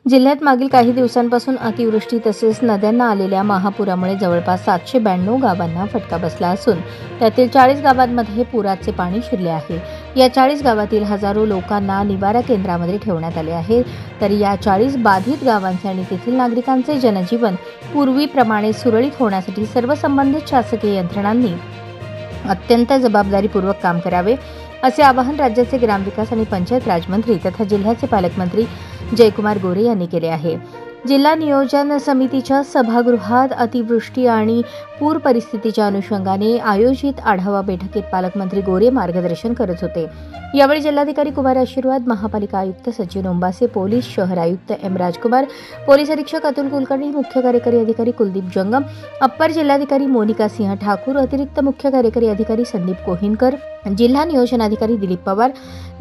जिल्ह्यात मागील काही दिवसांपासून अतिवृष्टी तसेच नद्यांना आलेल्या महापुरामुळे जवळपास 792 गावांना फटका बसला असून त्यातील 40 गावांमध्ये पुराचे पाणी शिरले आहे। या 40 गावातील हजारो लोकांना निवारा केंद्रामध्ये ठेवण्यात आले आहे। तर या 40 बाधित गावांचे आणि तेथील नागरिकांचे जनजीवन पूर्वीप्रमाणे सुरळीत होण्यासाठी सर्व संबंधित शासकीय यंत्रणांनी अत्यंत जबाबदारीपूर्वक काम करावे असे आवाहन राज्याचे ग्रामविकास आणि पंचायत राज मंत्री तथा जिल्ह्याचे पालकमंत्री जयकुमार गोरे यांनी केले आहे। जिल्हा नियोजन समितीच्या सभागृहात अतिवृष्टी आणि पूर परिस्थितीच्या अनुषंगाने आयोजित आढावा बैठकीत पालकमंत्री गोरे मार्गदर्शन करत होते। यावेळी जिल्हाधिकारी कुमार आशीर्वाद, महापालिका आयुक्त सचिन ओंबासे, पोलीस शहर आयुक्त एम राजकुमार, पोलीस अधीक्षक अतुल कुलकर्णी, मुख्य कार्यकारी अधिकारी कुलदीप जंगम, अप्पर जिल्हाधिकारी मोनिका सिंह ठाकूर, अतिरिक्त मुख्य कार्यकारी अधिकारी संदीप कोहिनकर, जिल्हा नियोजन अधिकारी दिलीप पवार,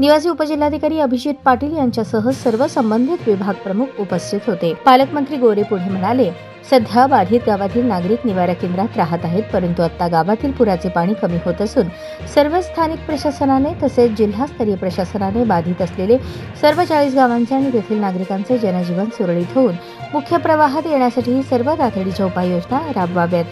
निवासी उपजिल्हाधिकारी अभिजित पाटील यांच्यासह सर्व संबंधित विभाग प्रमुख उपस्थित होते। पालकमंत्री गोरे पुढे म्हणाले, सध्या बाधित गावातील नागरिक निवारा केंद्रात राहत आहेत, परंतु आता गावातील पुराचे पाणी कमी होत असून सर्व स्थानिक प्रशासनाने तसेच जिल्हास्तरीय प्रशासनाने बाधित असलेले सर्व 40 गावांचे आणि तेथील नागरिकांचे जनजीवन सुरळीत होऊन मुख्य प्रवाहात येण्यासाठी सर्व तातडीच्या उपाययोजना राबवाव्यात।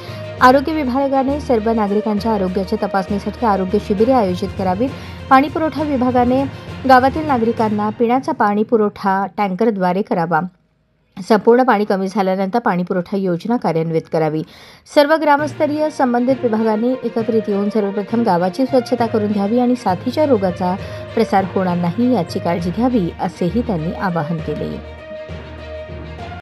आरोग्य विभागाने सर्व नागरिकांच्या आरोग्याच्या तपासणीसाठी आरोग्य शिबिरे आयोजित करावीत। पाणी पुरवठा विभागाने गावातील नागरिकांना पिण्याचा पाणी पुरवठा टँकरद्वारे करावा। संपूर्ण पाणी कमी झाल्यानंतर पाणी पुरवठा योजना कार्यान्वित करावी। सर्व ग्रामस्तरीय संबंधित विभागांनी एकत्रित येऊन सर्वप्रथम गावाची स्वच्छता करून घ्यावी आणि साथीच्या रोगाचा प्रसार होणार नाही याची काळजी घ्यावी असेही त्यांनी आवाहन केले।